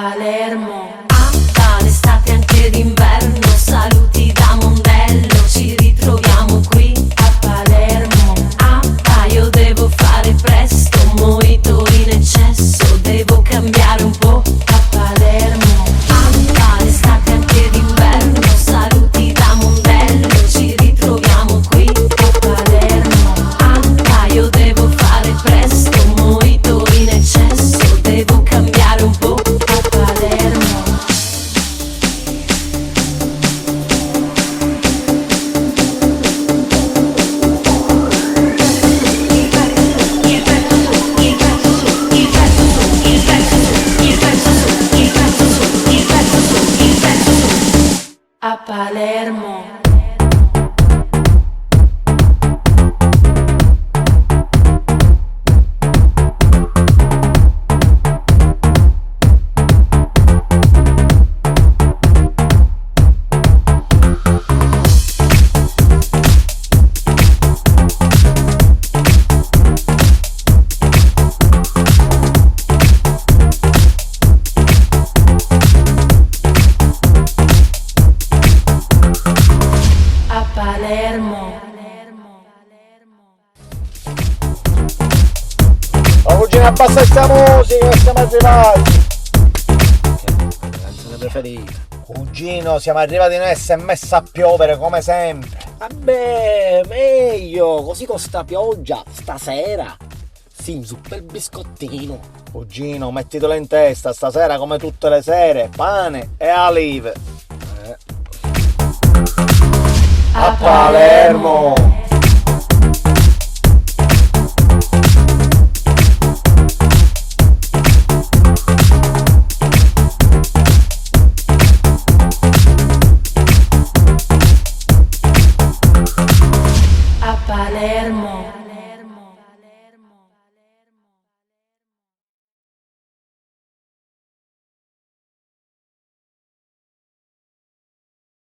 Palermo. L'estate anche d'inverno, saluti da Mondello, ci ritroviamo qui a Palermo. Io devo fare presto, mojito in eccesso, devo cambiare un po' a Palermo. L'estate anche d'inverno, saluti da Mondello, ci ritroviamo qui a Palermo. Io devo fare presto, mojito in eccesso, devo cambiare un po' a Palermo. A Palermo. Palermo. Oh cugino, abbassa questa musica che siamo arrivati. Che canzone preferita? Cugino, siamo arrivati noi e si è messa a piovere come sempre. Vabbè, meglio, così con sta pioggia, stasera si inzuppa il biscottino. Cugino, mettitelo in testa, stasera come tutte le sere, pane e olive. A Palermo.